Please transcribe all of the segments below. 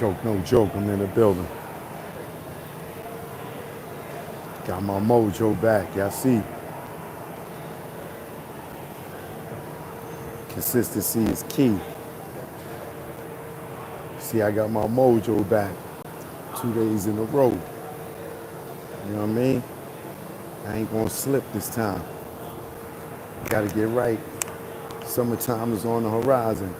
Joke, no joke, I'm in the building. Got my mojo back, y'all see. Consistency is key. See, I got my mojo back 2 days in a row. You know what I mean? I ain't gonna slip this time. Gotta get right. Summertime is on the horizon.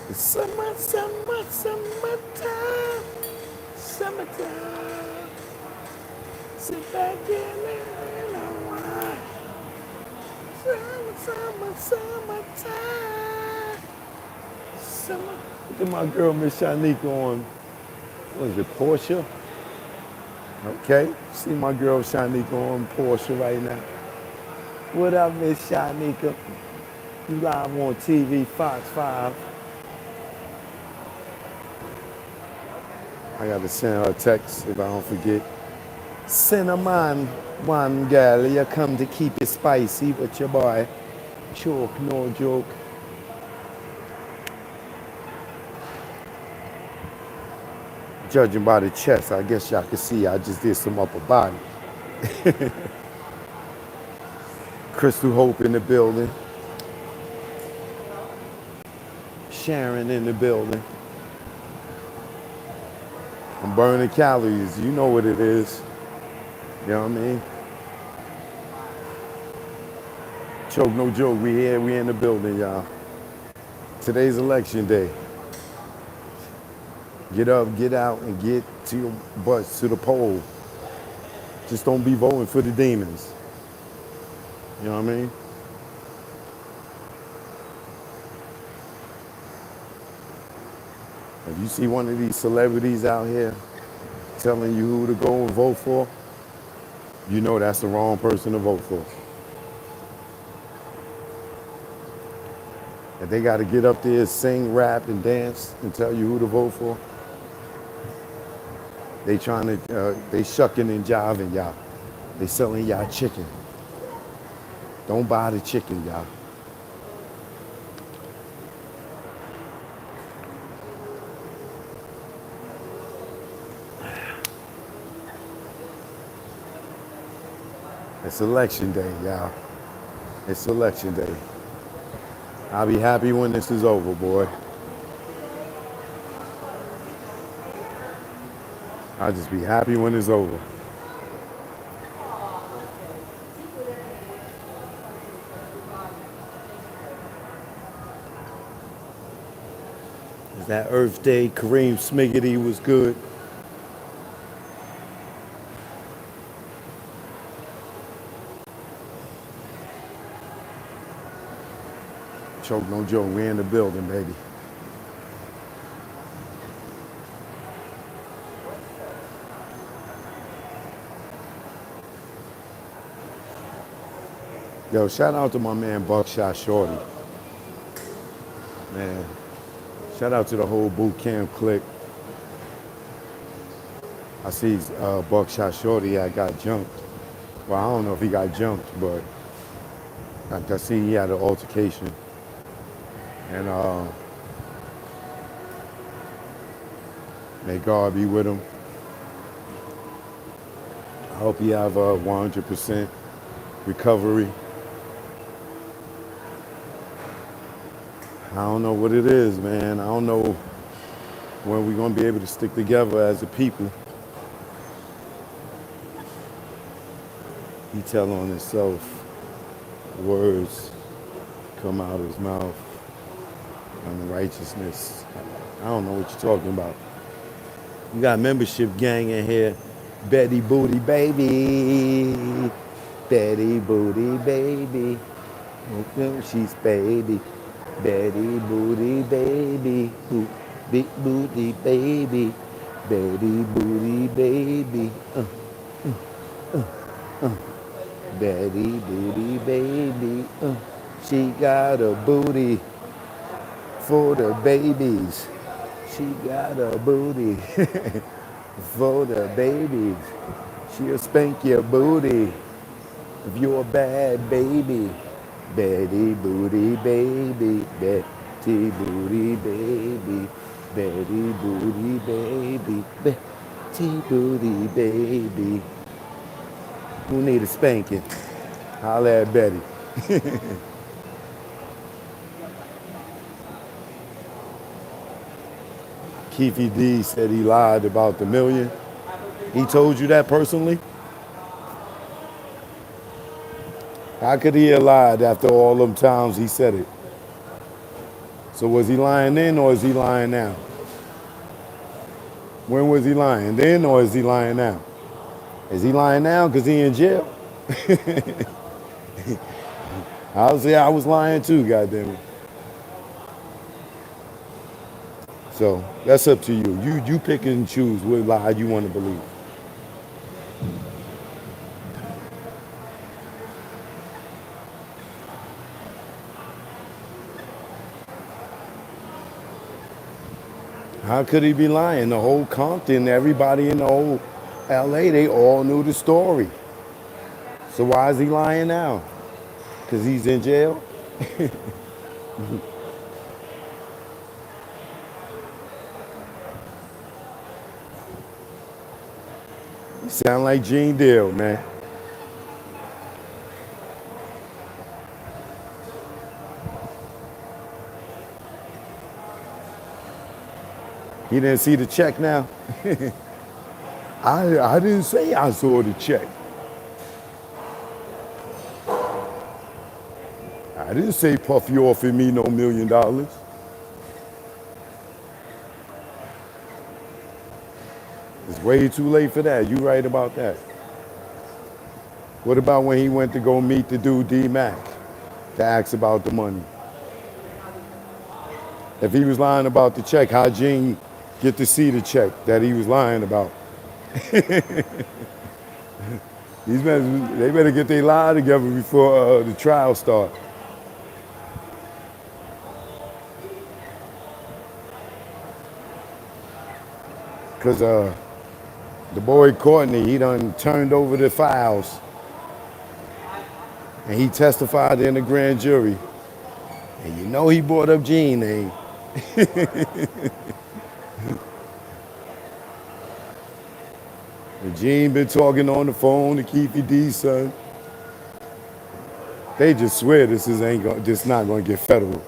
It's summertime, summertime. Sit back and unwind. Summertime. Summer. Look at my girl, Miss Shanika on, what is it, Porsche? Okay, see my girl Shanika on Porsche right now. What up, Miss Shanika? You live on TV, Fox 5. I gotta send her a text if I don't forget. Cinnamon, one girl, you come to keep it spicy with your boy. Joke, no joke. Judging by the chest, I guess y'all can see I just did some upper body. Crystal Hope in the building. Sharon in the building. I'm burning calories. You know what it is. You know what I mean? Choke, no joke. We here. We in the building, y'all. Today's election day. Get up, get out, and get to your butts to the poll. Just don't be voting for the demons. You know what I mean? If you see one of these celebrities out here telling you who to go and vote for, you know that's the wrong person to vote for. If they got to get up there, sing, rap, and dance and tell you who to vote for, they trying to, they shucking and jiving y'all. They selling y'all chicken. Don't buy the chicken, y'all. It's election day, y'all. It's election day. I'll be happy when this is over, boy. I'll just be happy when it's over. That Earth Day, Kareem Smiggity was good. Choke, no joke, we in the building, baby. Yo, shout out to my man Buckshot Shorty. Man, shout out to the whole boot camp clique. I see Buckshot Shorty, I got jumped. Well, I don't know if he got jumped, but I see he had an altercation. And may God be with him. I hope he have a 100% recovery. I don't know what it is, man. I don't know when we're gonna be able to stick together as a people. He tell on himself, words come out of his mouth, unrighteousness. I don't know what you're talking about. You got membership gang in here. Betty Booty Baby. Betty Booty Baby. She's baby. Betty Booty Baby. Big Booty Baby. Betty Booty Baby. Betty Booty Baby. She got a booty for the babies. She got a booty for the babies. She'll spank your booty If you're a bad baby, Betty Booty baby, Betty Booty baby, Betty Booty baby, Betty Booty baby. Who need a spanking? Holla at Betty. Keefy D said he lied about the million. He told you that personally? How could he have lied after all them times he said it? So was he lying then or is he lying now? When was he lying? Then or is he lying now? Is he lying now because he in jail? I'll say I was lying too, goddammit. So that's up to you. You pick and choose what lie you want to believe. How could he be lying? The whole Compton, everybody in the whole LA, they all knew the story. So why is he lying now? Because he's in jail? You sound like Gene Deal, man. He didn't see the check now? I didn't say I saw the check. I didn't say Puffy offered me no $1 million. It's way too late for that. You right about that. What about when he went to go meet the dude D-Mac to ask about the money? If he was lying about the check, how Gene get to see the check that he was lying about? They better get their lie together before the trial start. Because the boy Courtney, he done turned over the files. And he testified in the grand jury. And you know he brought up Gene name. And Gene been talking on the phone to Keefy D's son. They just swear this not gonna get federal.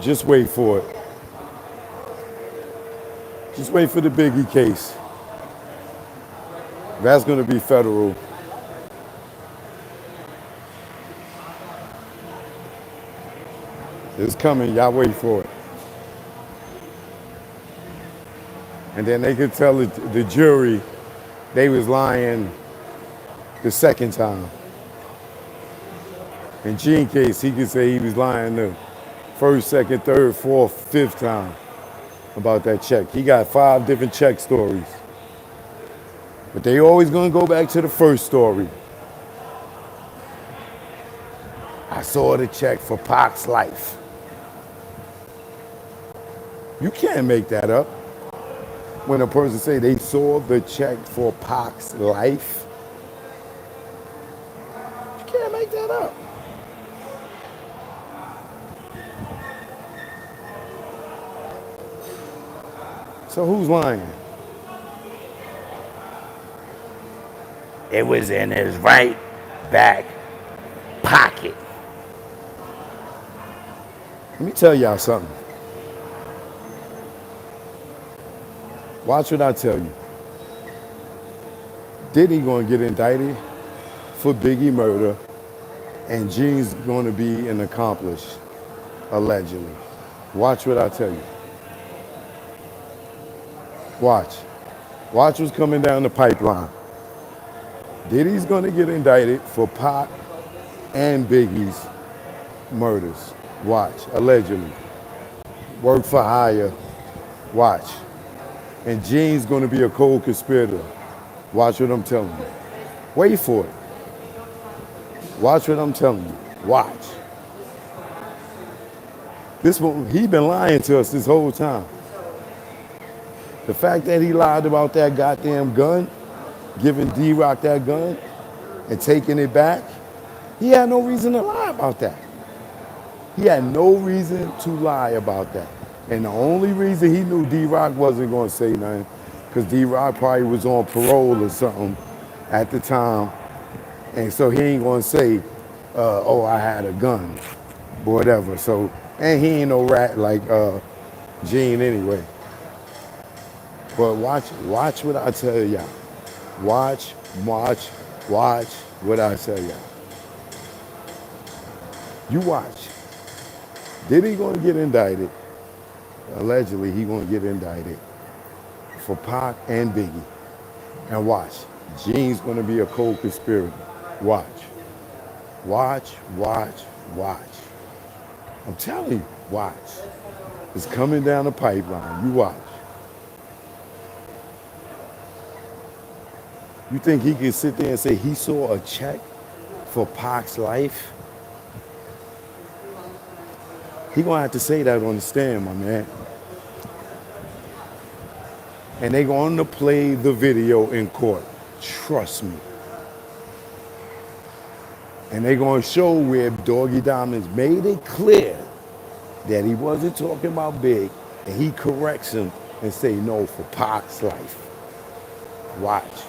Just wait for it. Just wait for the Biggie case. That's gonna be federal. It's coming, y'all wait for it. And then they could tell the jury they was lying the second time. In Gene case, he could say he was lying the first, second, third, fourth, fifth time about that check. He got 5 different check stories. But they always gonna go back to the first story. I saw the check for Pac's life. You can't make that up. When a person say they saw the check for Pac's life, you can't make that up. So who's lying? It was in his right back pocket. Let me tell y'all something. Watch what I tell you. Diddy gonna get indicted for Biggie murder, and Gene's gonna be an accomplice, allegedly. Watch what I tell you. Watch. Watch what's coming down the pipeline. Diddy's gonna get indicted for Pac and Biggie's murders. Watch, allegedly. Work for hire. Watch. And Gene's gonna be a co-conspirator. Watch what I'm telling you. Wait for it. Watch what I'm telling you. Watch. He been lying to us this whole time. The fact that he lied about that goddamn gun, giving D-Rock that gun and taking it back, he had no reason to lie about that. He had no reason to lie about that. And the only reason he knew D-Rock wasn't going to say nothing, because D-Rock probably was on parole or something at the time. And so he ain't going to say, oh, I had a gun, or whatever. So, and he ain't no rat like Gene anyway. But watch what I tell y'all. Watch what I tell y'all. You watch. Diddy gonna get indicted. Allegedly, he gonna get indicted for Pac and Biggie. And watch. Gene's gonna be a co-conspirator. Watch. Watch. I'm telling you, watch. It's coming down the pipeline. You watch. You think he can sit there and say he saw a check for Pac's life? He gonna have to say that on the stand, my man. And they gonna play the video in court. Trust me. And they gonna show where Doggy Diamonds made it clear that he wasn't talking about Big, and he corrects him and say no for Pac's life. Watch.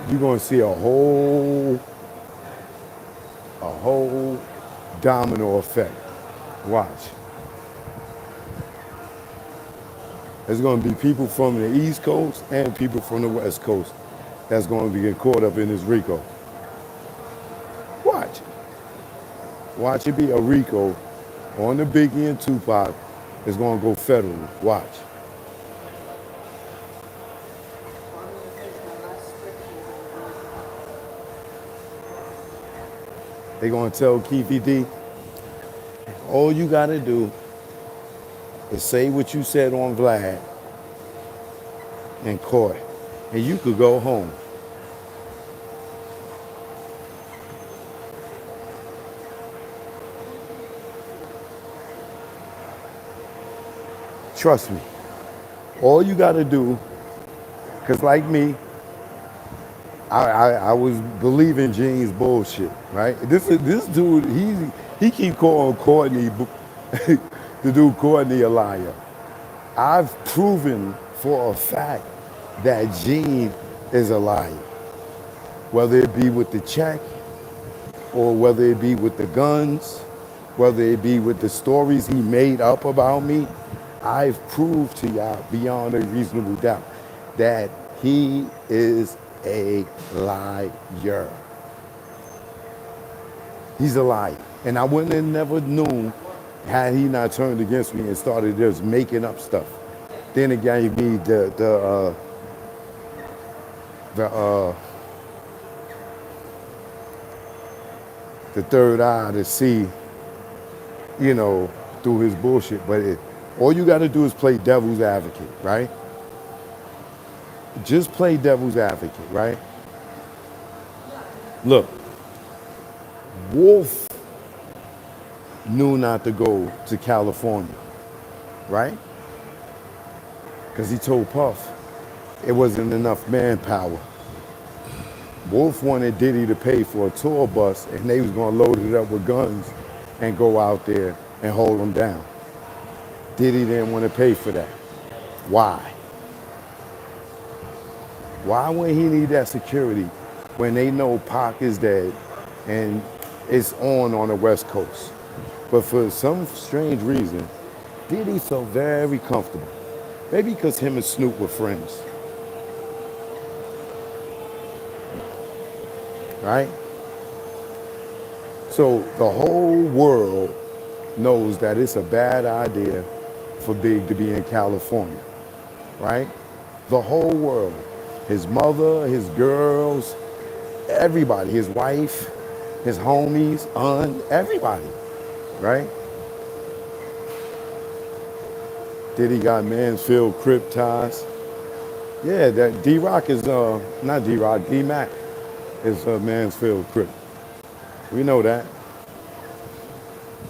You're gonna see a whole domino effect. Watch. There's gonna be people from the East Coast and people from the West Coast that's gonna be getting caught up in this RICO. Watch. Watch it be a RICO on the Biggie and Tupac. It's gonna go federal. Watch. They gonna tell Keefy D, all you gotta do is say what you said on Vlad in court, and you could go home. Trust me. All you gotta do, because like me, I was believing Gene's bullshit, right? This dude, he keep calling Courtney, the dude Courtney a liar. I've proven for a fact that Gene is a liar. Whether it be with the check, or whether it be with the guns, whether it be with the stories he made up about me, I've proved to y'all beyond a reasonable doubt that he is a liar. He's a liar. And I wouldn't have never known had he not turned against me and started just making up stuff. Then it gave me the third eye to see, through his bullshit. But all you got to do is play devil's advocate, right? Just play devil's advocate, right? Look, Wolf knew not to go to California, right? Because he told Puff it wasn't enough manpower. Wolf wanted Diddy to pay for a tour bus, and they was going to load it up with guns and go out there and hold them down. Diddy didn't want to pay for that. Why? Why would he need that security when they know Pac is dead and it's on the West Coast? But for some strange reason, Diddy felt very comfortable. Maybe because him and Snoop were friends. Right? So the whole world knows that it's a bad idea for Big to be in California. Right? The whole world. His mother, his girls, everybody, his wife, his homies, aunt, everybody, right? Diddy got Mansfield Crip ties. Yeah, that D-Rock is, not D-Rock, D-Mac is Mansfield Crip. We know that,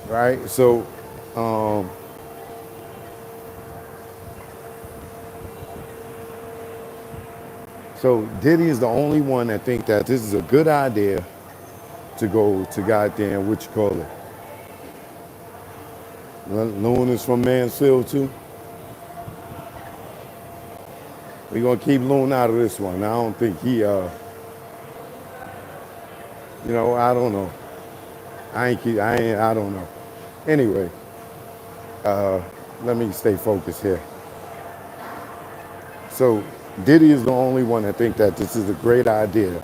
right? So Diddy is the only one that think that this is a good idea to go to goddamn, what you call it. Loon is from Mansfield too. We're gonna keep Loon out of this one. I don't think he, I don't know. I don't know. Anyway, let me stay focused here. So Diddy is the only one that think that this is a great idea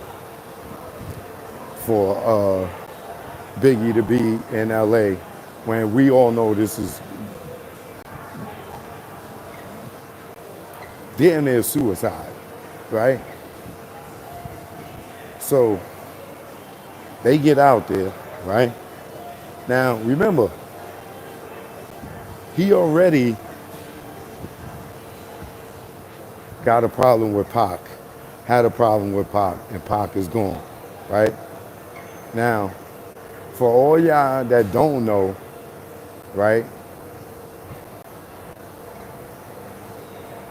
for Biggie to be in LA when we all know this is damn near suicide, right? So they get out there, right? Now remember, he already got a problem with Pac, had a problem with Pac, and Pac is gone, right? Now, for all y'all that don't know, right,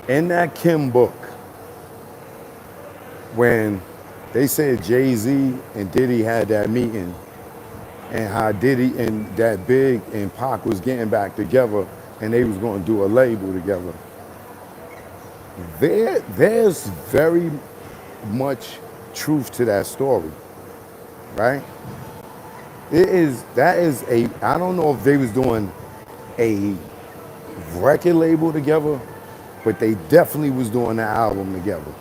in that Kim book, when they said Jay-Z and Diddy had that meeting, and how Diddy and that Big and Pac was getting back together, and they was going to do a label together, there's very much truth to that story, right? I don't know if they was doing a record label together, but they definitely was doing the album together.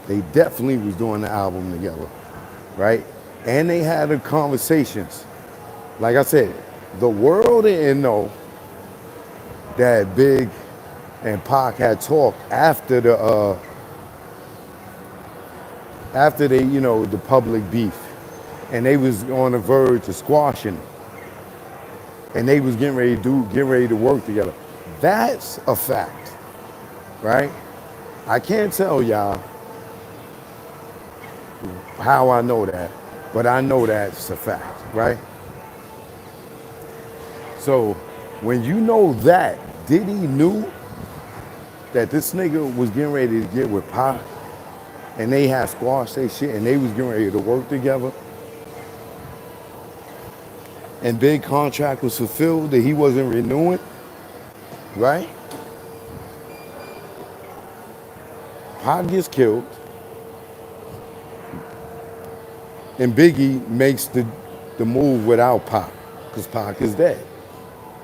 They definitely was doing the album together, right? And they had the conversations. Like I said, the world didn't know that Big and Pac had talked after they, the public beef, and they was on the verge of squashing it, and they was getting ready to work together. That's a fact, right? I can't tell y'all how I know that, but I know that's a fact, right? So when you know that Diddy knew that this nigga was getting ready to get with Pac, and they had squashed their shit, and they was getting ready to work together, and Big contract was fulfilled that he wasn't renewing, right? Pac gets killed, and Biggie makes the move without Pac, because Pac is dead,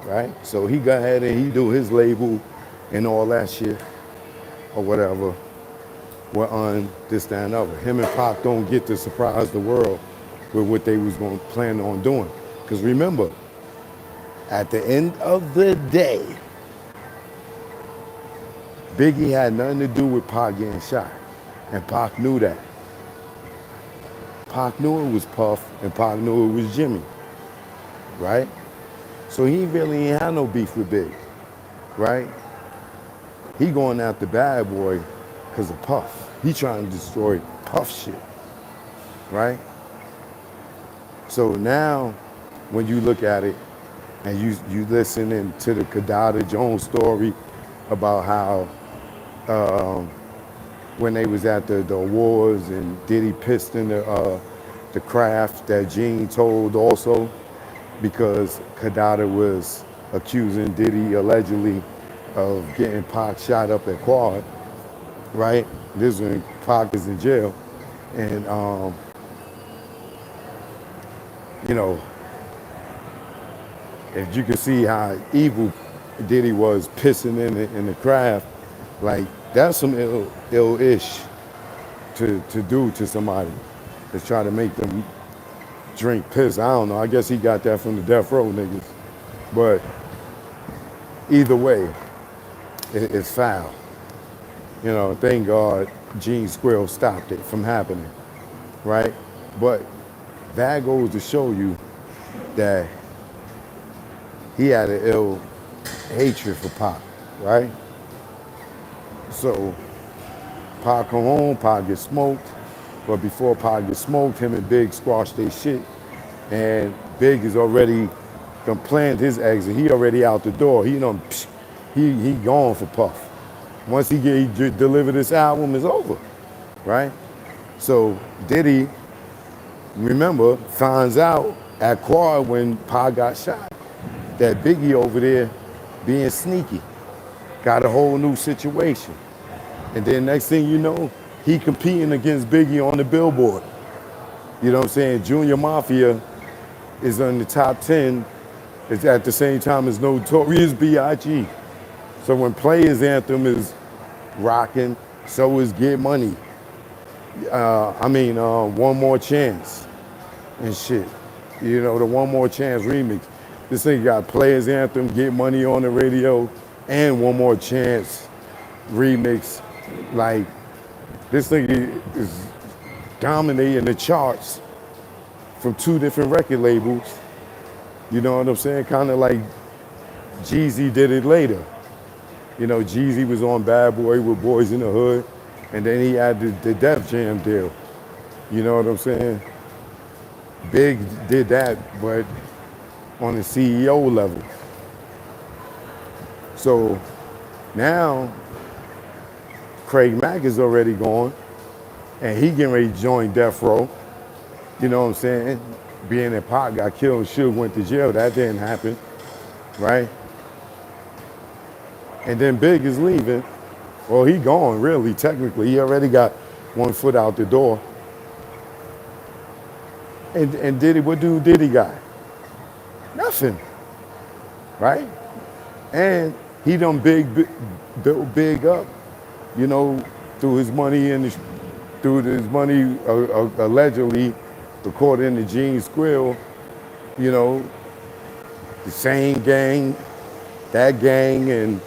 right? So he go ahead and he do his label and all that shit, or whatever. We're on this, that, and other. Him and Pac don't get to surprise the world with what they was going to plan on doing. Because remember, at the end of the day, Biggie had nothing to do with Pac getting shot. And Pac knew that. Pac knew it was Puff, and Pac knew it was Jimmy, right? So he really ain't had no beef with Big, right? He going after Bad Boy because of Puff. He trying to destroy Puff shit, right? So now, when you look at it, and you listening to the Kadada Jones story about how when they was at the awards and Diddy pissed in the craft, that Gene told also, because Kadada was accusing Diddy allegedly of getting Pac shot up at Quad, right? This is when Pac is in jail. And, if you can see how evil Diddy was pissing in the craft, like, that's some ill-ish to do to somebody, to try to make them drink piss. I don't know. I guess he got that from the death row niggas. But either way, it's foul. Thank God Gene Squeal stopped it from happening, right? But that goes to show you that he had an ill hatred for Pac, right? So Pac come home, Pac get smoked. But before Pac get smoked, him and Big squash their shit. And Big is already done planned his exit. He already out the door. He gone for Puff. Once he deliver this album, it's over, right? So Diddy, remember, finds out at Quad when Pac got shot that Biggie over there being sneaky. Got a whole new situation. And then next thing you know, he competing against Biggie on the Billboard. You know what I'm saying? Junior Mafia is on the top 10. It's at the same time as Notorious B.I.G. So when Players Anthem is rocking, so is Get Money. One More Chance and shit. You know, the One More Chance remix. This thing got Players Anthem, Get Money on the radio, and One More Chance remix. Like, this thing is dominating the charts from two different record labels. You know what I'm saying? Kind of like Jeezy did it later. You know, Jeezy was on Bad Boy with Boys in the Hood, and then he had the Def Jam deal. You know what I'm saying? Big did that, but on the CEO level. So now Craig Mack is already gone, and he getting ready to join Death Row. You know what I'm saying? Being that Pac got killed and Suge went to jail, that didn't happen, right? And then Big is leaving. Well, he gone, really, technically. He already got one foot out the door. And Diddy, what Diddy got? Nothing, right? And he done built Big up, you know, through his money allegedly, according to Gene Squeal, you know, the same gang, that gang, and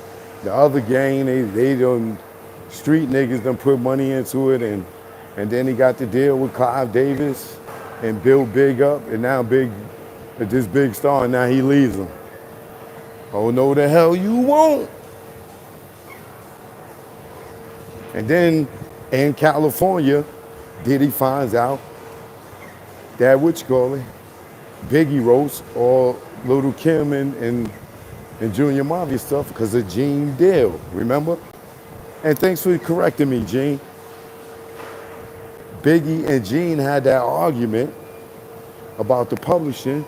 the other gang, they done, street niggas done put money into it, and then he got the deal with Clive Davis and built Big up, and now this big star, and now he leaves him. Oh, no, the hell you won't. And then in California, Diddy finds out that, Biggie roast all Little Kim and Junior Mafia stuff because of Gene deal, remember? And thanks for correcting me, Gene. Biggie and Gene had that argument about the publishing.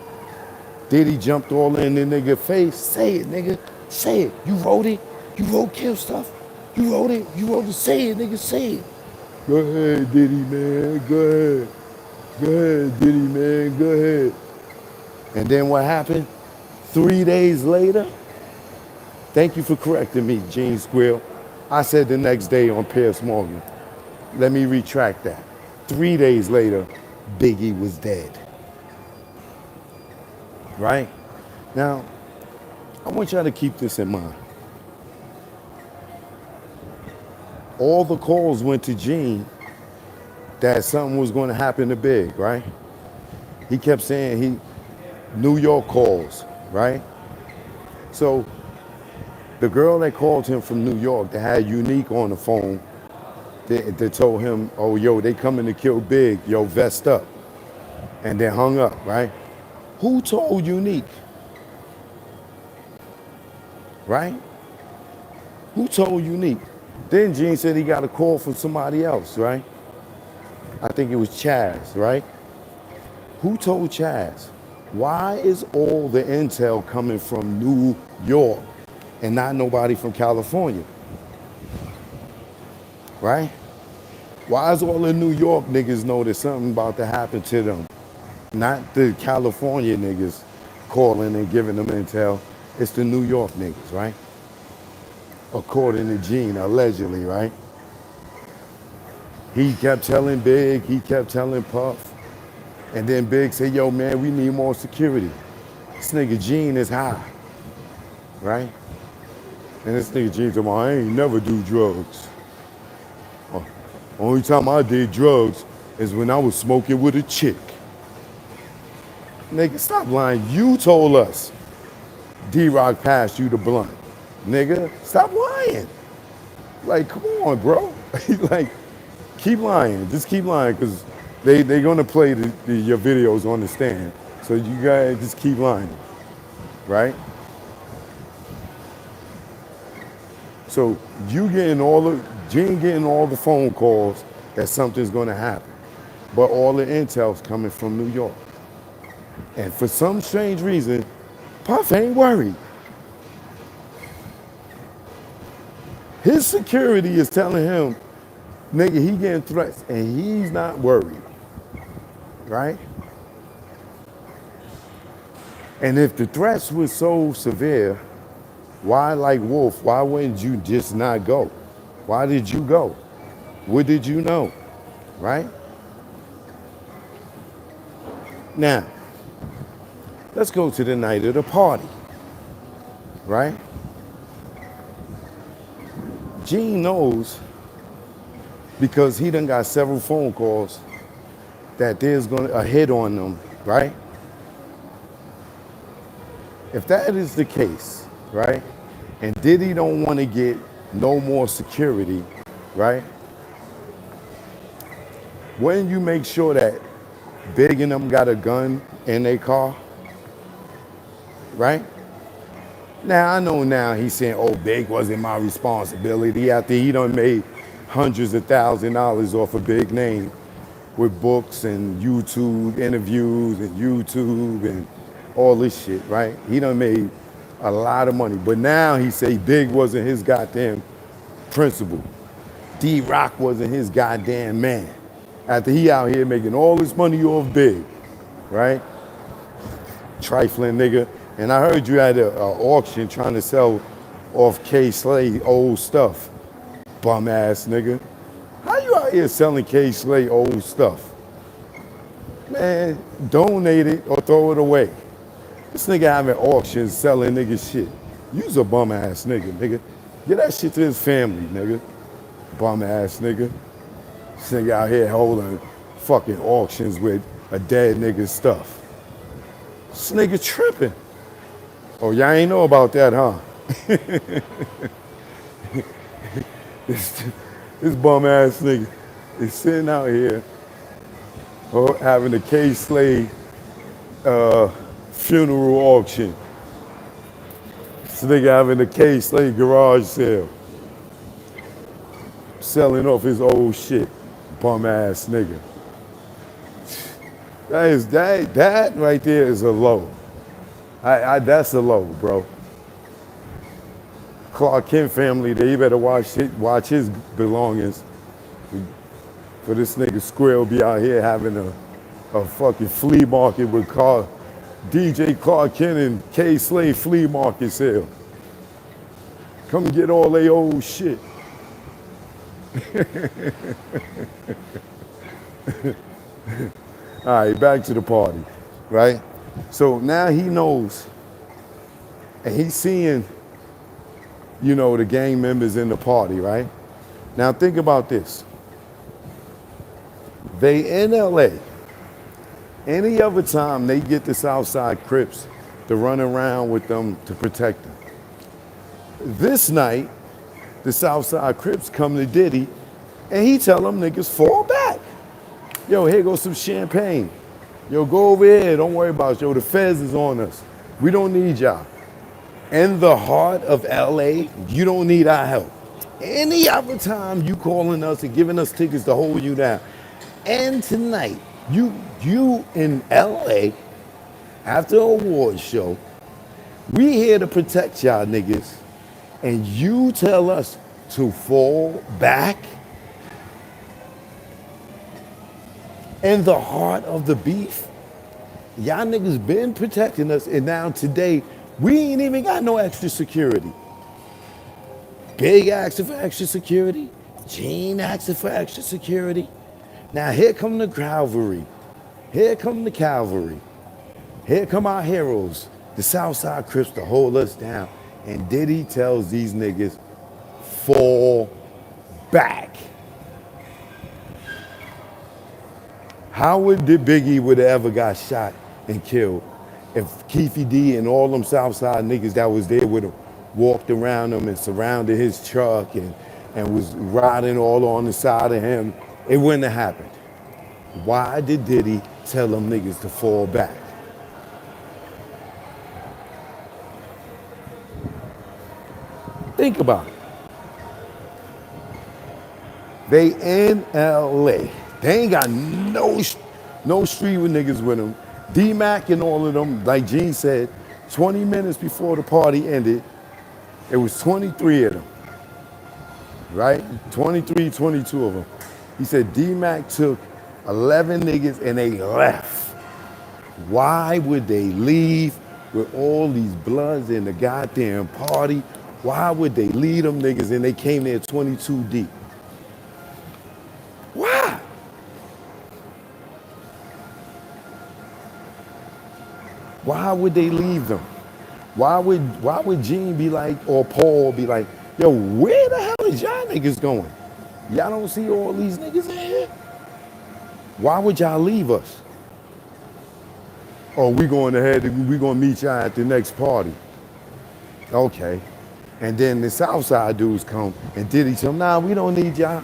Diddy jumped all in the nigga face. Say it, nigga. Say it. You wrote it. You wrote Kill stuff. You wrote it. You wrote it. Say it, nigga. Say it. Go ahead, Diddy, man. Go ahead. Go ahead, Diddy, man. Go ahead. And then what happened? 3 days later, thank you for correcting me, Gene Squeal. I said the next day on Piers Morgan. Let me retract that. 3 days later, Biggie was dead. Right? Now, I want y'all to keep this in mind. All the calls went to Gene that something was going to happen to Big, right? He kept saying New York calls, right? So the girl that called him from New York that had Unique on the phone, they told him, oh, yo, they coming to kill Big, yo, vest up. And then hung up, right? Who told Unique? Right? Who told Unique? Then Gene said he got a call from somebody else, right? I think it was Chaz, right? Who told Chaz? Why is all the intel coming from New York and not nobody from California? Right? Why is all the New York niggas know that something about to happen to them? Not the California niggas calling and giving them intel. It's the New York niggas, right? According to Gene, allegedly, right? He kept telling Big, he kept telling Puff. And then Big said, yo, man, we need more security. This nigga Gene is high, right? And this nigga Gene told me, I ain't never do drugs. Only time I did drugs is when I was smoking with a chick. Nigga, stop lying. You told us D-Rock passed you the blunt. Nigga, stop lying. Like, come on, bro. Like, Keep lying. Just keep lying because they're going to play your videos on the stand. So you guys just keep lying, right? So Gene getting all the phone calls that something's going to happen. But all the intel's coming from New York. And for some strange reason, Puff ain't worried. His security is telling him, nigga, he getting threats and he's not worried, right? And if the threats were so severe, why, like Wolf, why wouldn't you just not go? Why did you go? What did you know, right? Now, let's go to the night of the party, right? Gene knows because he done got several phone calls that there's a hit on them, right? If that is the case, right, and Diddy don't want to get no more security, right, when you make sure that Big and them got a gun in their car, right? Now, I know now he's saying, oh, Big wasn't my responsibility after he done made hundreds of $1,000s off a big name with books and YouTube interviews and YouTube and all this shit, right? He done made a lot of money. But now he say Big wasn't his goddamn principal. D-Rock wasn't his goddamn man. After he out here making all this money off Big, right? Trifling nigga. And I heard you had an auction trying to sell off K. Slay old stuff. Bum ass nigga. How you out here selling K. Slay old stuff? Man, donate it or throw it away. This nigga having auctions selling nigga shit. You's a bum ass nigga. Get that shit to his family, nigga. Bum ass nigga. This nigga out here holding fucking auctions with a dead nigga's stuff. This nigga tripping. Oh, y'all ain't know about that, huh? this bum ass nigga is sitting out here having a K. Slade funeral auction. This nigga having a K. Slade garage sale. Selling off his old shit. Bum ass nigga. That right there is a low. That's a low, bro. Clark Kent family, they better watch his belongings. For this nigga Squeal be out here having a fucking flea market with DJ Clark Kent and K. Slade flea market sale. Come get all they old shit. All right, back to the party, right? So now he knows, and he's seeing, the gang members in the party, right? Now think about this. They in LA. Any other time they get the Southside Crips to run around with them to protect them. This night, the Southside Crips come to Diddy, and he tell them niggas fall back. Yo, here goes some champagne. Yo, go over here, don't worry about it. Yo, the feds is on us. We don't need y'all. In the heart of LA, you don't need our help. Any other time you calling us and giving us tickets to hold you down. And tonight, you in LA, after an award show, we here to protect y'all niggas, and you tell us to fall back? In the heart of the beef, y'all niggas been protecting us, and now today, we ain't even got no extra security. Big asking for extra security. Gene asking for extra security. Now here come the cavalry. Here come the cavalry. Here come our heroes, the Southside Crips, to hold us down. And Diddy tells these niggas, fall back. How would Biggie would have ever got shot and killed if Keefy D and all them Southside niggas that was there with him walked around him and surrounded his truck and was riding all on the side of him it wouldn't have happened. Why did Diddy tell them niggas to fall back? Think about it. They in LA. They ain't got no street with niggas with them. D-Mac and all of them, like Gene said, 20 minutes before the party ended, it was 23 of them, right? 23, 22 of them. He said D-Mac took 11 niggas and they left. Why would they leave with all these bloods in the goddamn party? Why would they leave them niggas and they came there 22 deep? Why? Why would they leave them? Why would Gene be like, or Paul be like, yo, where the hell is y'all niggas going? Y'all don't see all these niggas in here? Why would y'all leave us? Oh, we going ahead, we gonna meet y'all at the next party. Okay. And then the Southside dudes come and Diddy tell them, nah, we don't need y'all.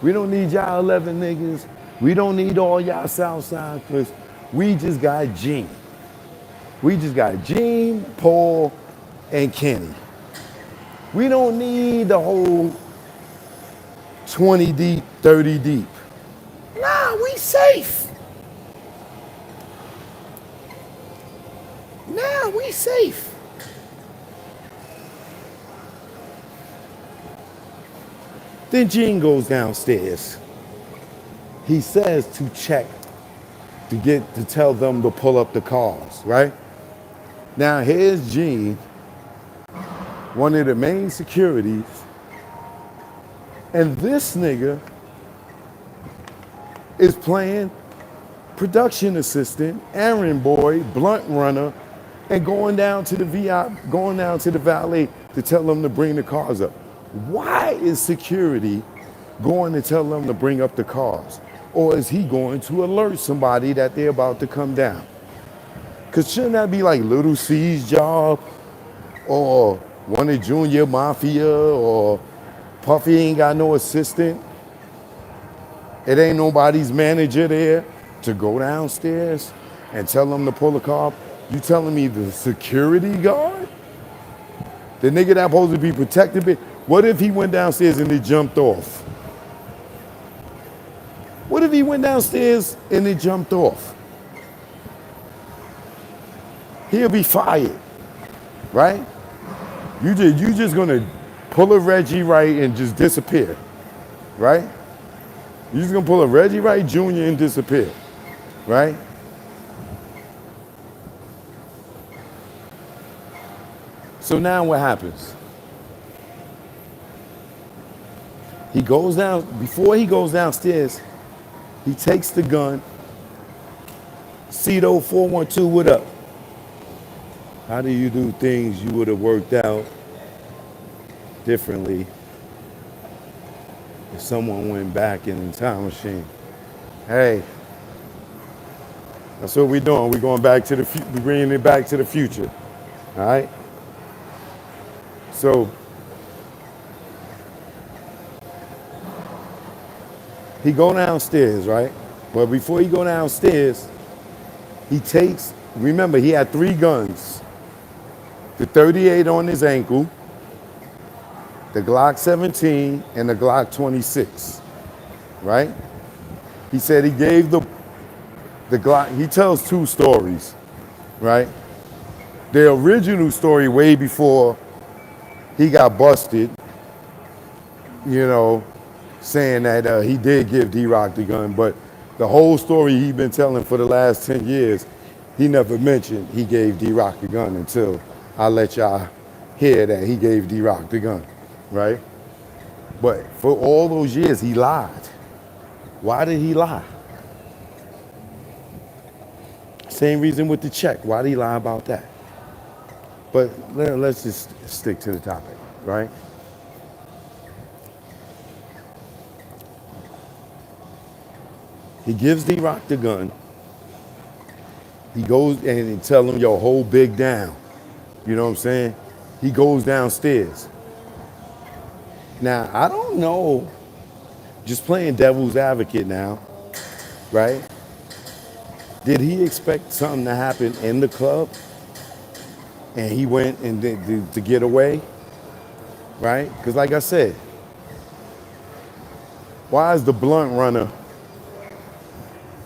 We don't need y'all 11 niggas. We don't need all y'all Southside, because we just got Gene. We just got Gene, Paul, and Kenny. We don't need the whole 20 deep, 30 deep. Nah, we safe. Nah, we safe. Then Gene goes downstairs. He says to check, to tell them to pull up the cars, right? Now here's Gene, one of the main securities, and this nigga is playing production assistant, errand boy, blunt runner, and going down to the valet to tell them to bring the cars up. Why is security going to tell them to bring up the cars? Or is he going to alert somebody that they're about to come down? Because shouldn't that be like Little C's job, or one of Junior Mafia, or Puffy ain't got no assistant? It ain't nobody's manager there to go downstairs and tell them to pull the car up? You telling me the security guard? The nigga that supposed to be protected? What if he went downstairs and they jumped off? What if he went downstairs and they jumped off? He'll be fired, right? You just gonna pull a Reggie Wright and just disappear, right? You're just gonna pull a Reggie Wright Jr. and disappear, right? So now what happens? He goes down, before he goes downstairs, he takes the gun. Cito 412, what up? How do you do things you would have worked out differently if someone went back in the time machine? Hey, that's what we're doing. We're going back to we're bringing it back to the future. All right? So he go downstairs, right? But before he go downstairs, he takes, remember, he had 3 guns. The 38 on his ankle, the Glock 17, and the Glock 26, right? He said he gave the Glock, he tells 2 stories, right? The original story, way before he got busted, you know, saying that he did give D-Rock the gun, but the whole story he been telling for the last 10 years, he never mentioned he gave D-Rock the gun until I let y'all hear that he gave D-Rock the gun, right? But for all those years, he lied. Why did he lie? Same reason with the check. Why did he lie about that? But let's just stick to the topic, right? He gives D-Rock the gun. He goes and he tell him, yo, hold Big down. You know what I'm saying? He goes downstairs. Now, I don't know Just playing devil's advocate now, right? Did he expect something to happen in the club and he went and to get away, right? Because like I said, why is the blunt runner,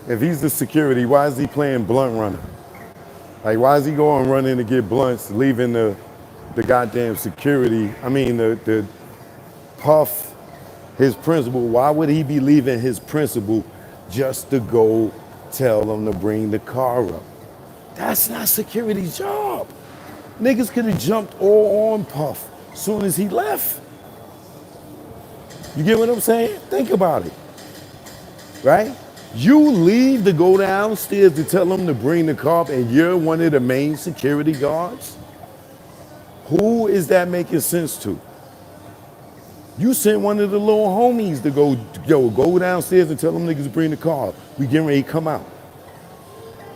if he's the security, why is he playing blunt runner? Like, why is he going running to get blunts, leaving the goddamn security, the Puff, his principal, why would he be leaving his principal just to go tell them to bring the car up? That's not security's job. Niggas could have jumped all on Puff as soon as he left. You get what I'm saying? Think about it, right? You leave to go downstairs to tell them to bring the car up and you're one of the main security guards? Who is that making sense to? You sent one of the little homies to go downstairs and tell them niggas to bring the car up. We getting ready to come out.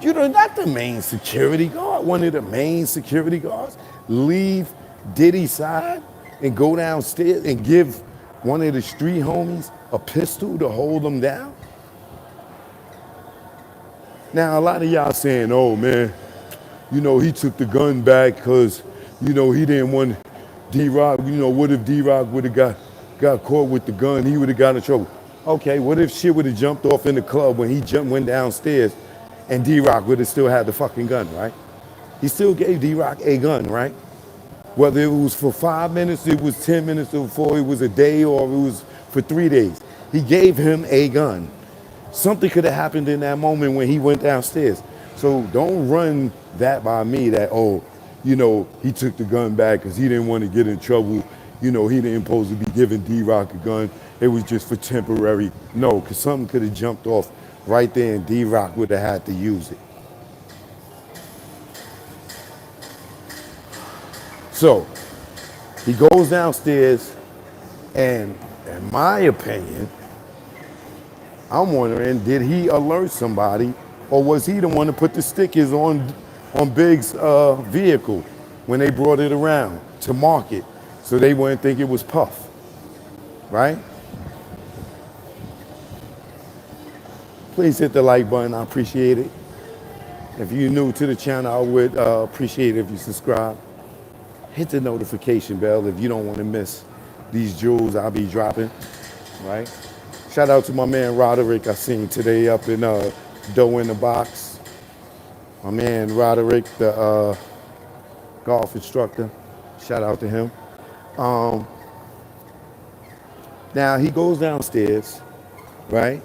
You're not the main security guard, one of the main security guards. Leave Diddy's side and go downstairs and give one of the street homies a pistol to hold them down? Now, a lot of y'all saying, oh man, he took the gun back because, he didn't want D-Rock, what if D-Rock would have got caught with the gun, he would have got in trouble. Okay, what if shit would have jumped off in the club when he went downstairs and D-Rock would have still had the fucking gun, right? He still gave D-Rock a gun, right? Whether it was for 5 minutes, it was 10 minutes before, it was a day, or it was for 3 days. He gave him a gun. Something could have happened in that moment when he went downstairs. So don't run that by me that, he took the gun back because he didn't want to get in trouble. He didn't supposed to be giving D-Rock a gun. It was just for temporary. No, because something could have jumped off right there and D-Rock would have had to use it. So he goes downstairs, and in my opinion, I'm wondering, did he alert somebody, or was he the one to put the stickers on Big's vehicle when they brought it around to market so they wouldn't think it was Puff, right? Please hit the like button, I appreciate it. If you're new to the channel, I would appreciate it if you subscribe. Hit the notification bell if you don't want to miss these jewels I'll be dropping, right? Shout out to my man Roderick, I seen today up in Dough in the Box. My man Roderick, the golf instructor, shout out to him. Now he goes downstairs, right?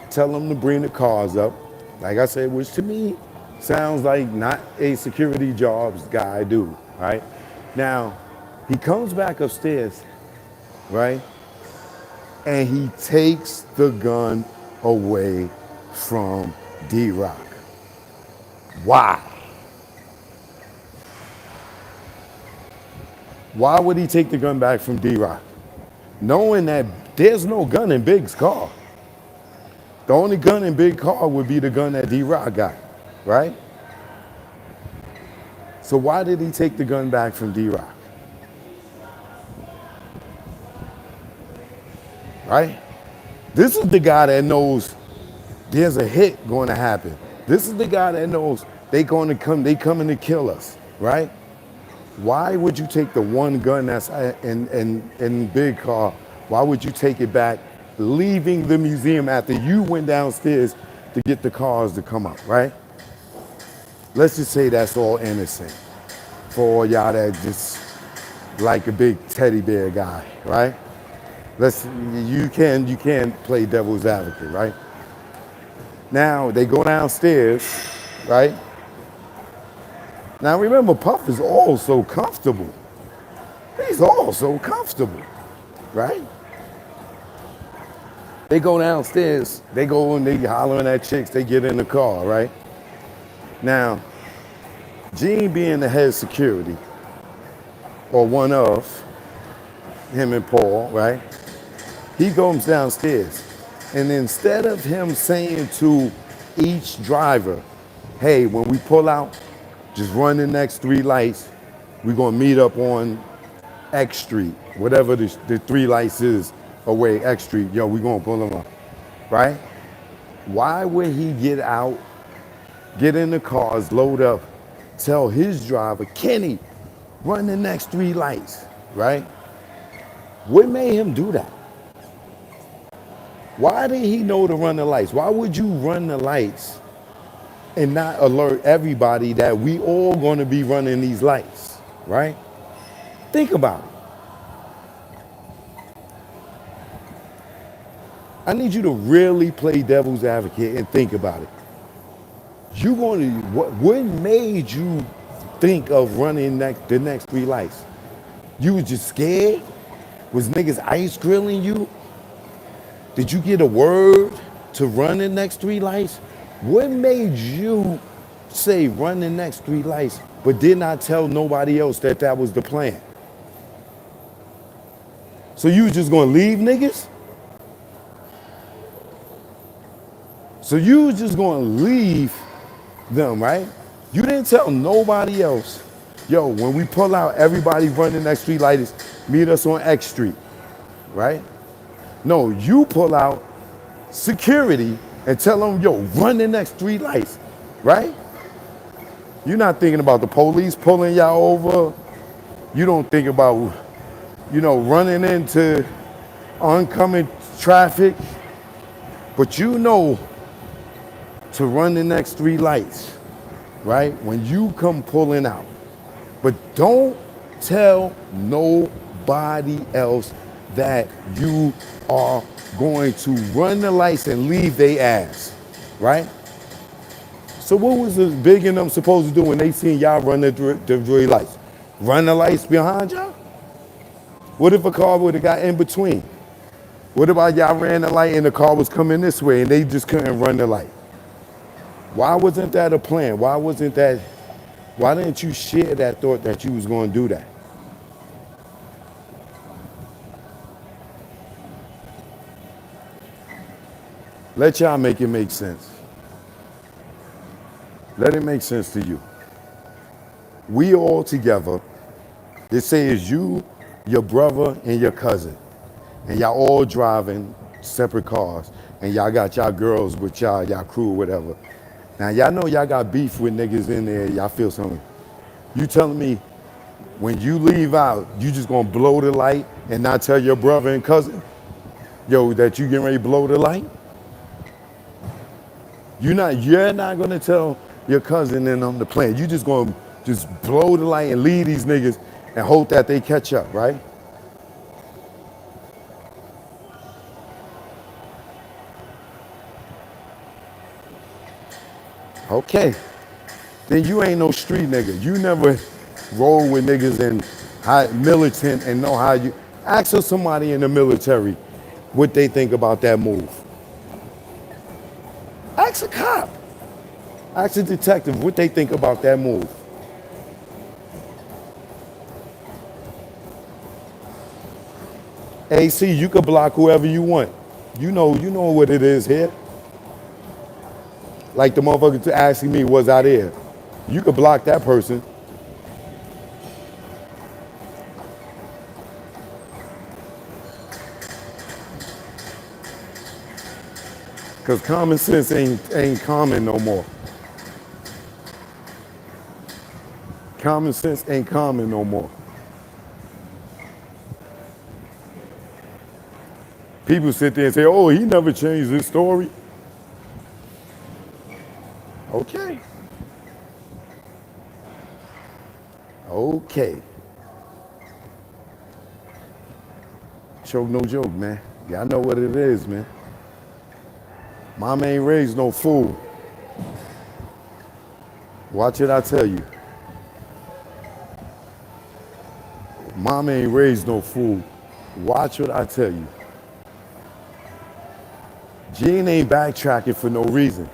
Tell them to bring the cars up. Like I said, which to me sounds like not a security jobs guy do, right? Now, he comes back upstairs, right? And he takes the gun away from D-Rock. Why? Why would he take the gun back from D-Rock? Knowing that there's no gun in Big's car. The only gun in Big's car would be the gun that D-Rock got, right? So why did he take the gun back from D-Rock? Right? This is the guy that knows there's a hit going to happen. This is the guy that knows they coming to kill us, right? Why would you take the one gun that's in Big car? Why would you take it back, leaving the museum after you went downstairs to get the cars to come up, right? Let's just say that's all innocent for all y'all that just like a big teddy bear guy, right? You can't play devil's advocate, right? Now they go downstairs, right? Now remember, Puff is all so comfortable. He's all so comfortable, right? They go downstairs, they go and they hollering at chicks, they get in the car, right? Now, Gene being the head security, or one of him and Paul, right? He goes downstairs. And instead of him saying to each driver, hey, when we pull out, just run the next 3 lights. We're gonna meet up on X Street, whatever the 3 lights is away, X Street. Yo, we gonna pull him up, right? Why would he get out, get in the cars, load up, tell his driver, Kenny, run the next 3 lights, right? What made him do that? Why did he know to run the lights? Why would you run the lights and not alert everybody that we all gonna be running these lights, right? Think about it. I need you to really play devil's advocate and think about it. What made you think of running the next 3 lights? You was just scared? Was niggas ice grilling you? Did you get a word to run the next 3 lights? What made you say run the next 3 lights, but did not tell nobody else that that was the plan? So you was just gonna leave niggas? So you was just gonna leave them, right? You didn't tell nobody else, yo, when we pull out, everybody run the next 3 lights, meet us on X Street, right? No, you pull out security and tell them, yo, run the next 3 lights, right? You're not thinking about the police pulling y'all over. You don't think about, running into oncoming traffic. But you know to run the next 3 lights, right? When you come pulling out. But don't tell nobody else that you are going to run the lights and leave they ass, right? So what was the big and them supposed to do when they seen y'all run the 3 lights? Run the lights behind y'all? What if a car would have got in between? What about y'all ran the light and the car was coming this way and they just couldn't run the light? Why wasn't that a plan? Why didn't you share that thought that you was going to do that? Let y'all make it make sense. Let it make sense to you. We all together, they say it's you, your brother, and your cousin. And y'all all driving separate cars. And y'all got y'all girls with y'all crew or whatever. Now y'all know y'all got beef with niggas in there, y'all feel something. You telling me when you leave out, you just gonna blow the light and not tell your brother and cousin, yo, that you getting ready to blow the light? You're not gonna tell your cousin and them the plan. You just gonna blow the light and leave these niggas and hope that they catch up, right? Okay. Then you ain't no street nigga. You never roll with niggas and militant and know how you ask somebody in the military what they think about that move. Ask a cop. Ask a detective what they think about that move. AC, you could block whoever you want. You know what it is here. Like the motherfucker asking me, was I there? You could block that person. Cause common sense ain't common no more. Common sense ain't common no more. People sit there and say, oh, he never changed his story. Okay. Okay. Choke no joke, man. Y'all know what it is, man. Mama ain't raised no fool. Watch it, I tell you. Mama ain't raised no fool. Watch what I tell you. Gene ain't backtracking for no reason.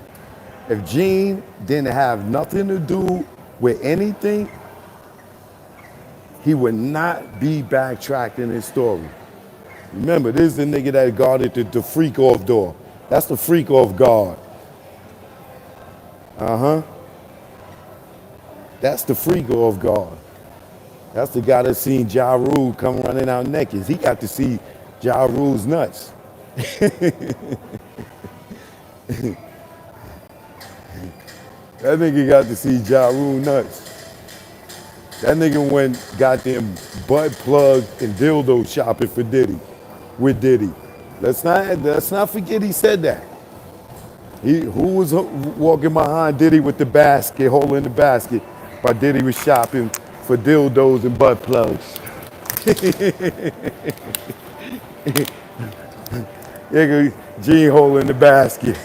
If Gene didn't have nothing to do with anything, he would not be backtracking his story. Remember, this is the nigga that guarded the freak off door. That's the freak off guard. That's the freak off guard. That's the guy that seen Ja Rule come running out naked. He got to see Ja Rule's nuts. That nigga got to see Ja Rule nuts. That nigga went goddamn butt plug and dildo shopping for Diddy, with Diddy. Let's not forget he said that. Who was walking behind Diddy with the basket, holding the basket, while Diddy was shopping for dildos and butt plugs. Nigga, Gene holding the basket.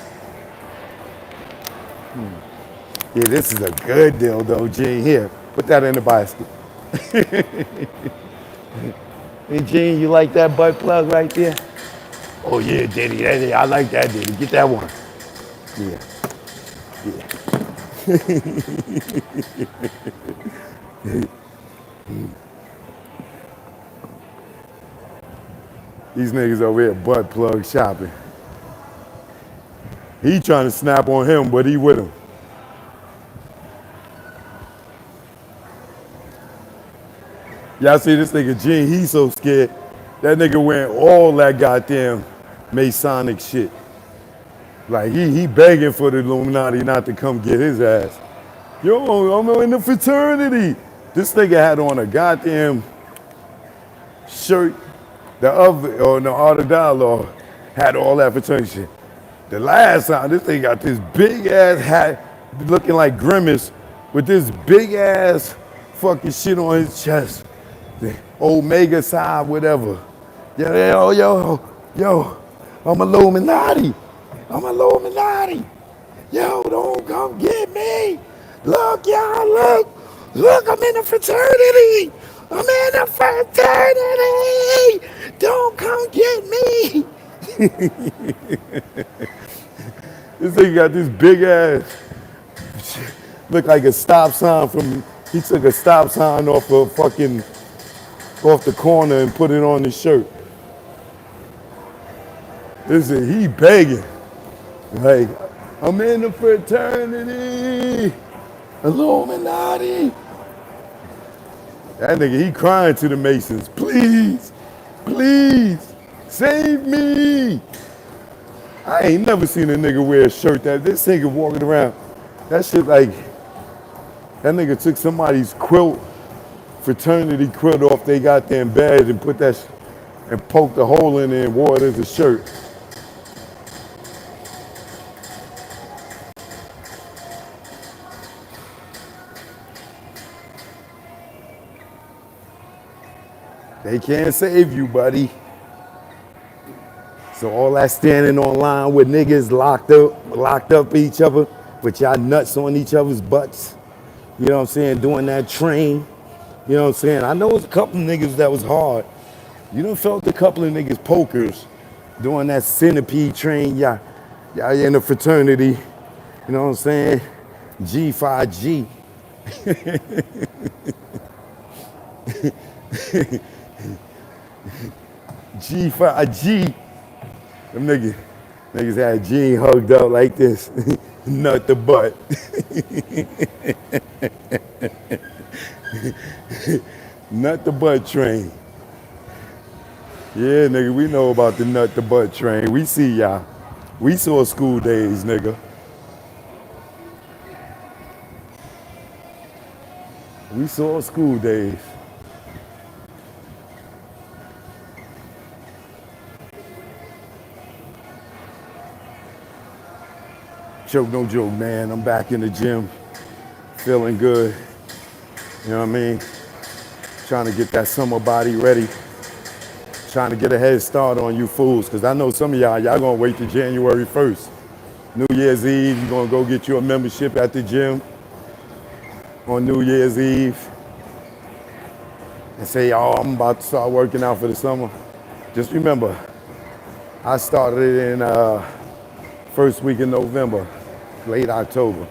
Yeah, this is a good dildo, Gene. Here, put that in the basket. Hey, Gene, you like that butt plug right there? Oh yeah, Diddy, I like that, Diddy. Get that one. Yeah, yeah. These niggas over here butt plug shopping. He trying to snap on him, but he with him. Y'all see this nigga Gene, he so scared. That nigga wearing all that goddamn Masonic shit. Like he begging for the Illuminati not to come get his ass. Yo, I'm in the fraternity. This nigga had on a goddamn shirt. The other, or the Art of Dialogue, had all that fraternity shit. The last time, this thing got this big ass hat looking like Grimace with this big ass fucking shit on his chest. The Omega side, whatever. Yo, I'm Illuminati. Yo, don't come get me. Look, y'all, look, I'm in the fraternity. Don't come get me. This thing got this big ass, look like a stop sign he took a stop sign off the corner and put it on his shirt. He begging. Like, I'm in the fraternity. Illuminati. That nigga, he crying to the Masons. Please, save me. I ain't never seen a nigga wear a shirt that this nigga walking around. That shit like, that nigga took somebody's fraternity quilt off they goddamn bed and put that and poked a hole in it and wore it as a shirt. They can't save you, buddy. So all that standing online with niggas locked up each other, with y'all nuts on each other's butts. You know what I'm saying? Doing that train. You know what I'm saying? I know it's a couple niggas that was hard. You done felt a couple of niggas pokers doing that centipede train. Y'all in a fraternity. You know what I'm saying? G5G. G5G. Them niggas had Gene hugged up like this. Nut the butt. Nut the butt train. Yeah, nigga, we know about the nut the butt train. We see y'all. We saw School Days, nigga. We saw School Days. Joke, no joke, man. I'm back in the gym, feeling good. You know what I mean? Trying to get that summer body ready. Trying to get a head start on you fools, because I know some of y'all gonna wait till January 1st. New Year's Eve, you're gonna go get you a membership at the gym on New Year's Eve and say, oh, I'm about to start working out for the summer. Just remember, I started in first week in November, late October.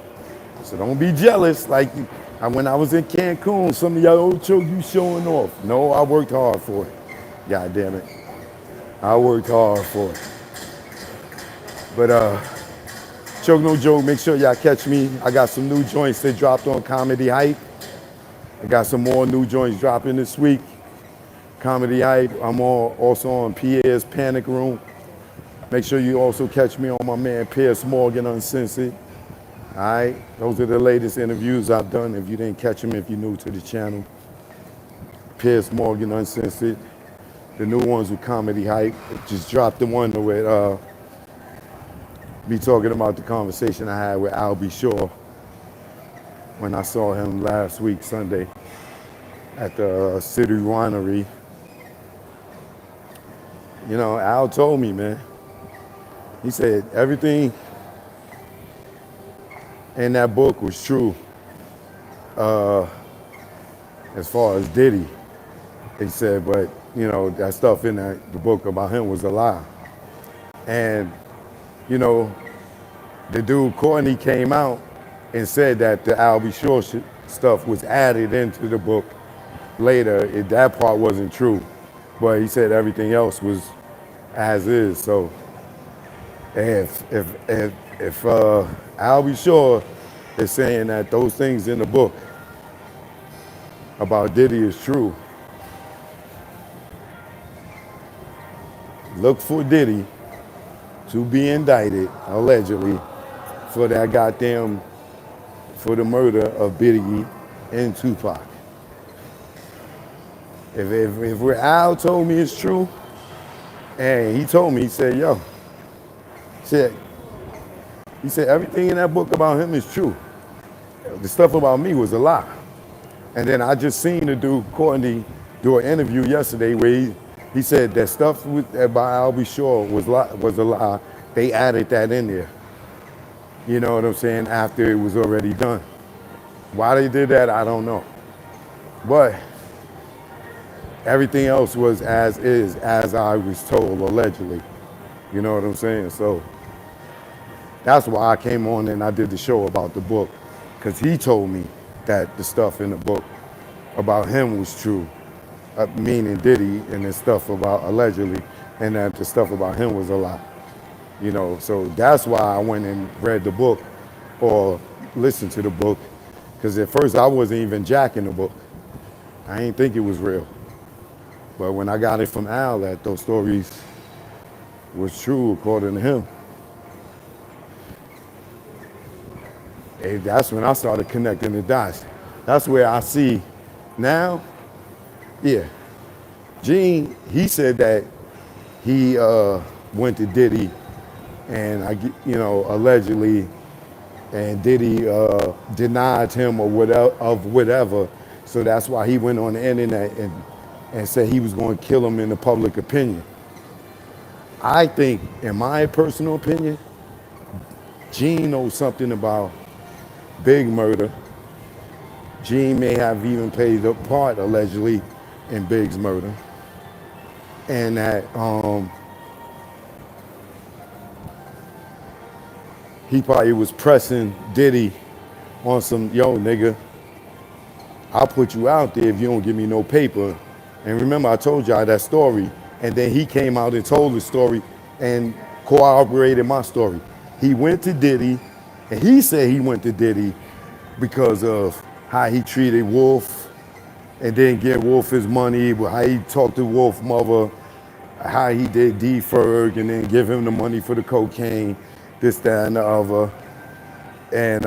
So don't be jealous like when I was in Cancun, some of y'all, oh, Choke, you showing off. No, I worked hard for it. God damn it. I worked hard for it. But Choke, no joke, make sure y'all catch me. I got some new joints that dropped on Comedy Hype. I got some more new joints dropping this week. Comedy Hype. I'm also on Pierre's Panic Room. Make sure you also catch me on my man Pierce Morgan Uncensored. All right, those are the latest interviews I've done. If you didn't catch them, if you're new to the channel, Pierce Morgan Uncensored. The new ones with Comedy Hype. Just dropped the one with me talking about the conversation I had with Albie Shaw when I saw him last week, Sunday, at the City Winery. You know, Al told me, man, he said everything in that book was true as far as Diddy. He said, but, you know, that stuff in the book about him was a lie. And, you know, the dude Courtney came out and said that the Albie Shaw stuff was added into the book later. That part wasn't true. But he said everything else was as is. So if Albie Shaw is saying that those things in the book about Diddy is true, look for Diddy to be indicted, allegedly, for that goddamn, for the murder of Biggie and Tupac. If Al told me it's true, and he told me, he said, yo, he said everything in that book about him is true. The stuff about me was a lie. And then I just seen the dude Courtney do an interview yesterday where he said that stuff about Albie Shaw was a lie. They added that in there. You know what I'm saying? After it was already done. Why they did that, I don't know. But everything else was as is, as I was told, allegedly. You know what I'm saying? So that's why I came on and I did the show about the book, because he told me that the stuff in the book about him was true, meaning Diddy, and the stuff about allegedly, and that the stuff about him was a lie. You know, so that's why I went and read the book or listened to the book, because at first I wasn't even jacking the book. I didn't think it was real. But when I got it from Al that those stories was true according to him, and that's when I started connecting the dots. That's where I see now, yeah. Gene, he said that he went to Diddy and allegedly, and Diddy denied him or whatever. So that's why he went on the internet and said he was going to kill him in the public opinion. I think, in my personal opinion, Gene knows something about Big murder. Gene may have even played a part, allegedly, in Big's murder. And that he probably was pressing Diddy on some, yo, nigga, I'll put you out there if you don't give me no paper. And remember, I told y'all that story. And then he came out and told the story and corroborated my story. He went to Diddy, and he said he went to Diddy because of how he treated Wolf and didn't give Wolf his money, but how he talked to Wolf's mother, how he did D-Ferg and then give him the money for the cocaine, this, that, and the other. And,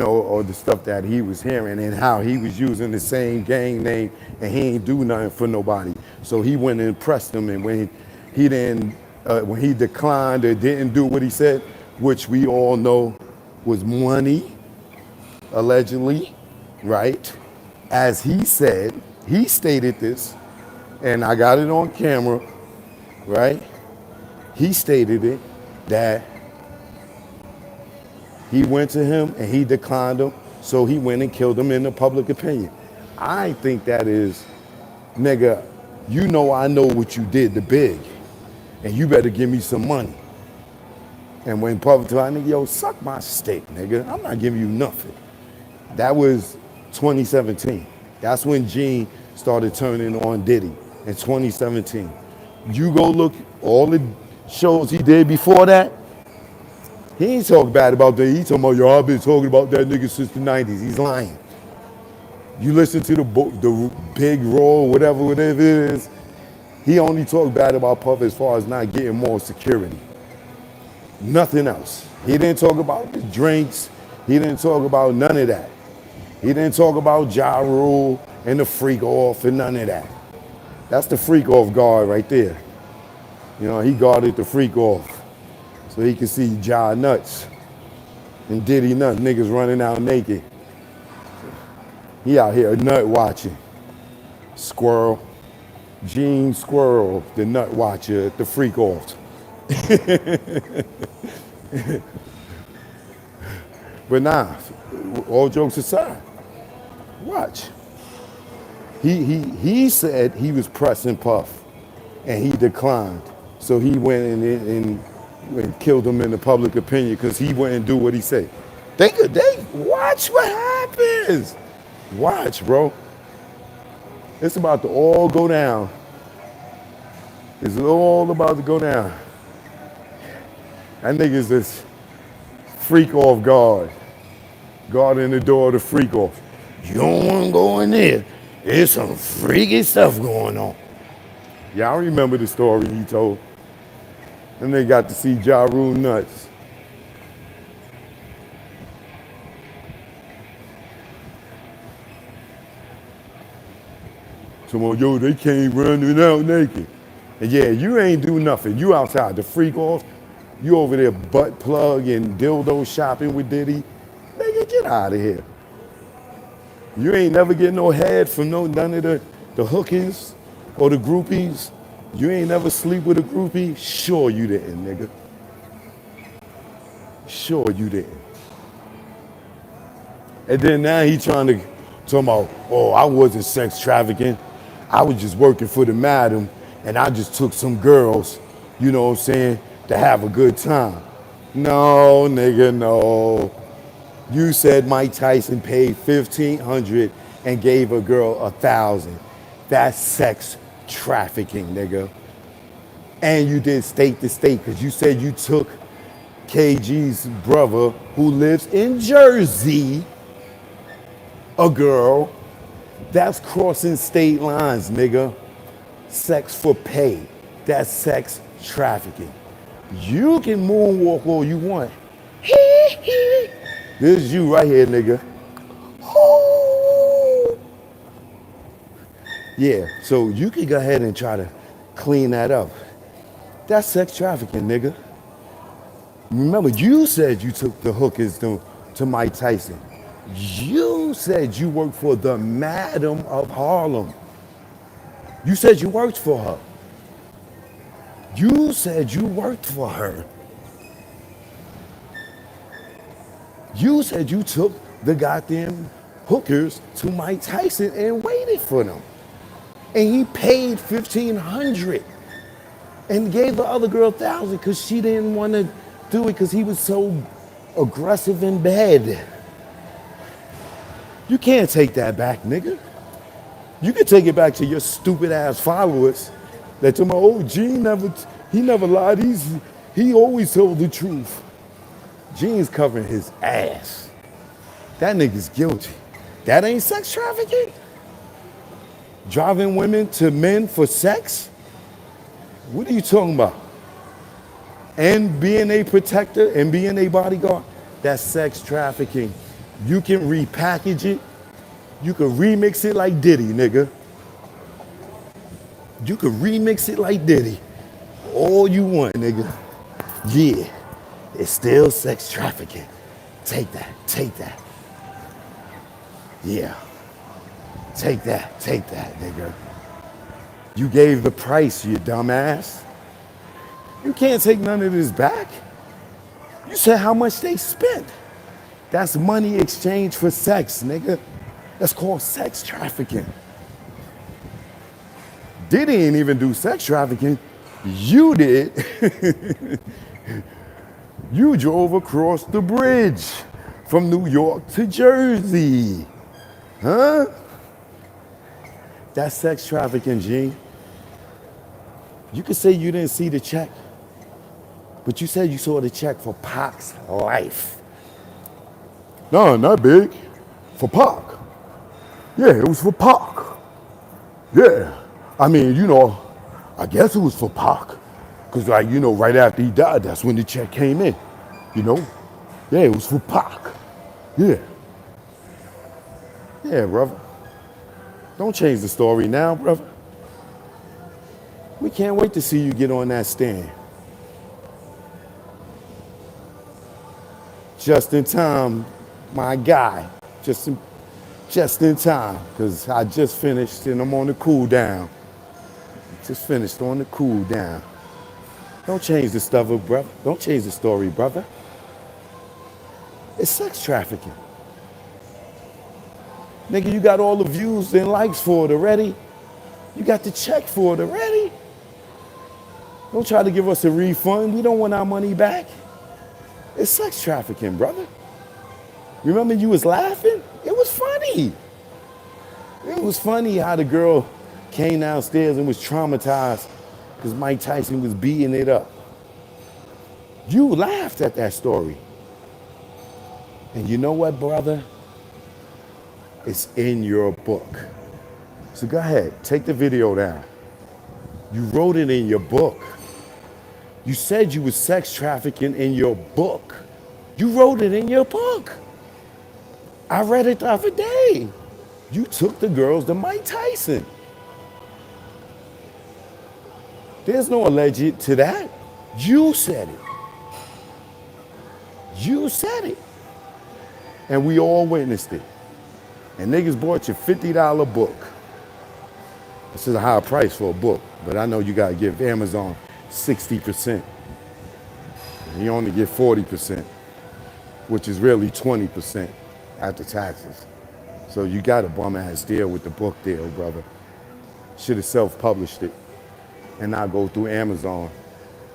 or the stuff that he was hearing and how he was using the same gang name and he ain't do nothing for nobody. So he went and pressed him, and when he declined or didn't do what he said, which we all know was money, allegedly, right? As he said, he stated this, and I got it on camera, right? He stated it, that he went to him and he declined him, so he went and killed him in the public opinion. I think that is, nigga, you know I know what you did to Big, and you better give me some money. And when public to I nigga, yo, suck my steak, nigga. I'm not giving you nothing. That was 2017. That's when Gene started turning on Diddy, in 2017. You go look all the shows he did before that, he ain't talking bad about that. He talking about, yo, I've been talking about that nigga since the 90s. He's lying. You listen to the big roll, whatever it is. He only talked bad about Puff as far as not getting more security. Nothing else. He didn't talk about the drinks. He didn't talk about none of that. He didn't talk about Ja Rule and the freak off and none of that. That's the freak off guard right there. You know, he guarded the freak off so he could see Ja nuts and Diddy nuts, niggas running out naked. He out here nut watching. Squirrel. Gene Squirrel, the nut watcher, the freak off. But nah, all jokes aside, watch. He said he was pressing Puff, and he declined. So he went and killed him in the public opinion because he wouldn't do what he said. They watch what happens. Watch, bro. It's about to all go down. It's all about to go down. That nigga's this freak off guard. Guarding the door to freak off. You don't want to go in there. There's some freaky stuff going on. Y'all remember the story he told. And they got to see Ja Rule nuts. Someone, yo, they can't run it out naked. And yeah, you ain't do nothing. You outside, the freak off. You over there butt plug and dildo shopping with Diddy. Nigga, get out of here. You ain't never get no head from none of the hookers or the groupies. You ain't never sleep with a groupie. Sure you didn't, nigga. Sure you didn't. And then now he trying to talk about, oh, I wasn't sex trafficking. I was just working for the madam, and I just took some girls, you know what I'm saying, to have a good time. No, nigga, no. You said Mike Tyson paid $1,500 and gave a girl $1,000. That's sex trafficking, nigga. And you did state to state because you said you took KG's brother who lives in Jersey, a girl. That's crossing state lines, nigga. Sex for pay. That's sex trafficking. You can moonwalk all you want. This is you right here, nigga. Yeah, so you can go ahead and try to clean that up. That's sex trafficking, nigga. Remember, you said you took the hookers to Mike Tyson. You said you worked for the Madam of Harlem. You said you worked for her. You said you worked for her. You said you took the goddamn hookers to Mike Tyson and waited for them. And he paid $1,500 and gave the other girl $1,000 because she didn't want to do it because he was so aggressive in bed. You can't take that back, nigga. You can take it back to your stupid ass followers that told me, oh, Gene never lied. He always told the truth. Gene's covering his ass. That nigga's guilty. That ain't sex trafficking? Driving women to men for sex? What are you talking about? And being a protector and being a bodyguard? That's sex trafficking. You can repackage it. You can remix it like Diddy, nigga. You can remix it like Diddy. All you want, nigga. Yeah, it's still sex trafficking. Take that, take that. Yeah. Take that, nigga. You gave the price, you dumbass. You can't take none of this back. You said how much they spent. That's money exchanged for sex, nigga. That's called sex trafficking. Diddy ain't even do sex trafficking. You did. You drove across the bridge from New York to Jersey. Huh? That's sex trafficking, G. You could say you didn't see the check, but you said you saw the check for Pac's life. No, not big. For Pac. Yeah, it was for Pac. Yeah. I mean, I guess it was for Pac. Because, like, right after he died, that's when the check came in. You know? Yeah, it was for Pac. Yeah. Yeah, brother. Don't change the story now, brother. We can't wait to see you get on that stand. Just in time, my guy. Just in time, because I just finished and I'm on the cool down. Just finished on the cool down. Don't change the stuff, brother. Don't change the story, brother. It's sex trafficking. Nigga, you got all the views and likes for it already. You got the check for it already. Don't try to give us a refund. We don't want our money back. It's sex trafficking, brother. Remember you was laughing? It was funny. It was funny how the girl came downstairs and was traumatized because Mike Tyson was beating it up. You laughed at that story. And you know what, brother? It's in your book. So go ahead, take the video down. You wrote it in your book. You said you was sex trafficking in your book. You wrote it in your book. I read it the other day. You took the girls to Mike Tyson. There's no alleged to that. You said it. You said it. And we all witnessed it. And niggas bought your $50 book. This is a high price for a book, but I know you gotta give Amazon 60%. And you only get 40%, which is really 20% after taxes. So you got a bum ass deal with the book deal, brother. Should have self-published it and not go through Amazon.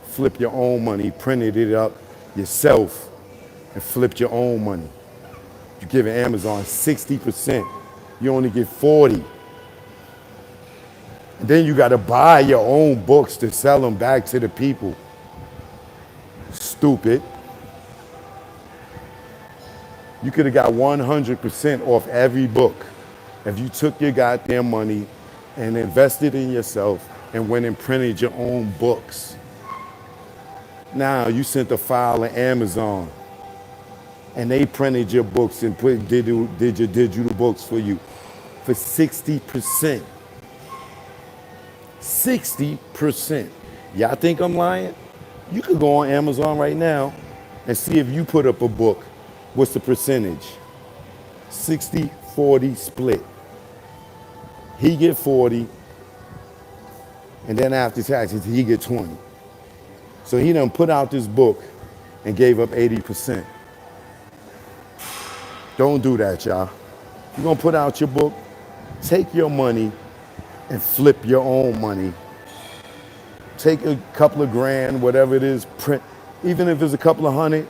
Flip your own money, printed it up yourself, and flipped your own money. You give Amazon 60%, you only get 40. And then you gotta buy your own books to sell them back to the people. Stupid. You could have got 100% off every book if you took your goddamn money and invested in yourself and went and printed your own books. Now you sent a file to Amazon and they printed your books and did your digital books for you for 60%. 60%. Y'all think I'm lying? You could go on Amazon right now and see if you put up a book, what's the percentage? 60-40 split. He get 40, and then after taxes, he get 20. So he done put out this book and gave up 80%. Don't do that, y'all. You're gonna put out your book, take your money and flip your own money. Take a couple of grand, whatever it is, print, even if it's a couple of hundred,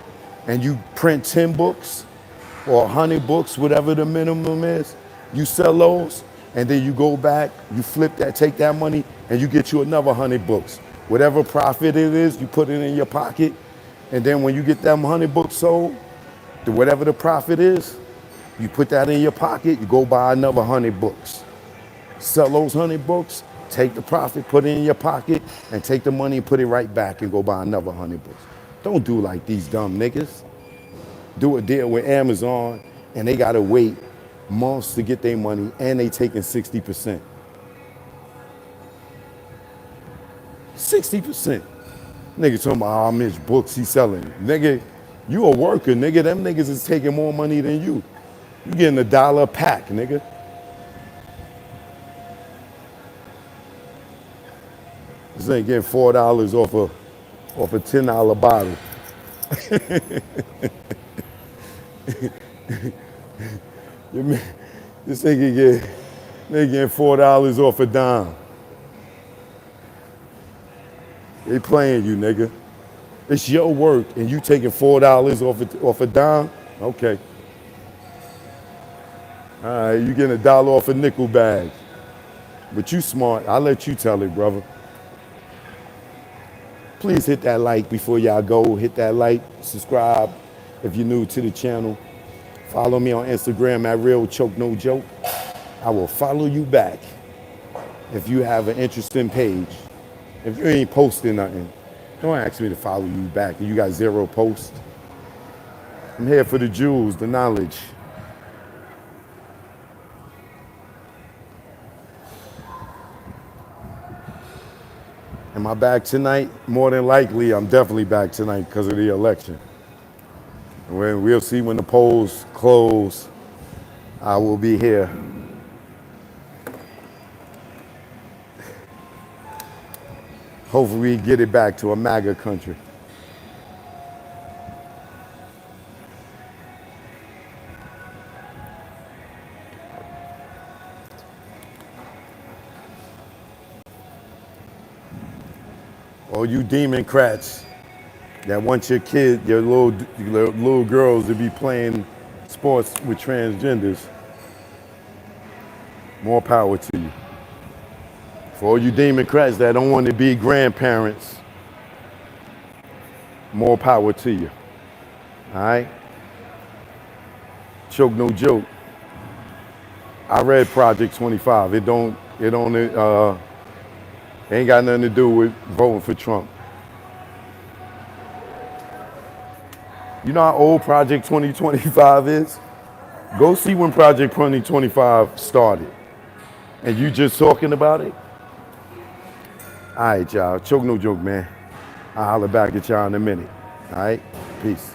and you print 10 books or 100 books, whatever the minimum is, you sell those, and then you go back, you flip that, take that money, and you get you another 100 books. Whatever profit it is, you put it in your pocket, and then when you get them 100 books sold, whatever the profit is, you put that in your pocket, you go buy another 100 books. Sell those 100 books, take the profit, put it in your pocket, and take the money and put it right back and go buy another 100 books. Don't do like these dumb niggas. Do a deal with Amazon, and they gotta wait months to get their money, and they taking 60%. 60%. Nigga talking about how much books he selling. Nigga, you a worker, nigga. Them niggas is taking more money than you. You getting $1 a pack, nigga. This ain't getting $4 off a $10 bottle. This nigga getting $4 off a dime. They playing you, nigga. It's your work and you taking $4 off a dime? Okay. All right, you getting $1 off a nickel bag. But you smart, I'll let you tell it, brother. Please hit that like before y'all go. Hit that like, subscribe if you're new to the channel. Follow me on Instagram at Real Choke No Joke. I will follow you back if you have an interesting page. If you ain't posting nothing, don't ask me to follow you back. You got zero posts. I'm here for the jewels, the knowledge. Am I back tonight? More than likely, I'm definitely back tonight because of the election. We'll see when the polls close. I will be here. Hopefully we get it back to a MAGA country. All you Democrats that want your kid, your little girls to be playing sports with transgenders, more power to you. For all you Democrats that don't want to be grandparents, more power to you. All right? Choke no joke. I read Project 25. It ain't got nothing to do with voting for Trump. You know how old Project 2025 is? Go see when Project 2025 started. And you just talking about it? All right, y'all. Choke no joke, man. I'll holler back at y'all in a minute. All right? Peace.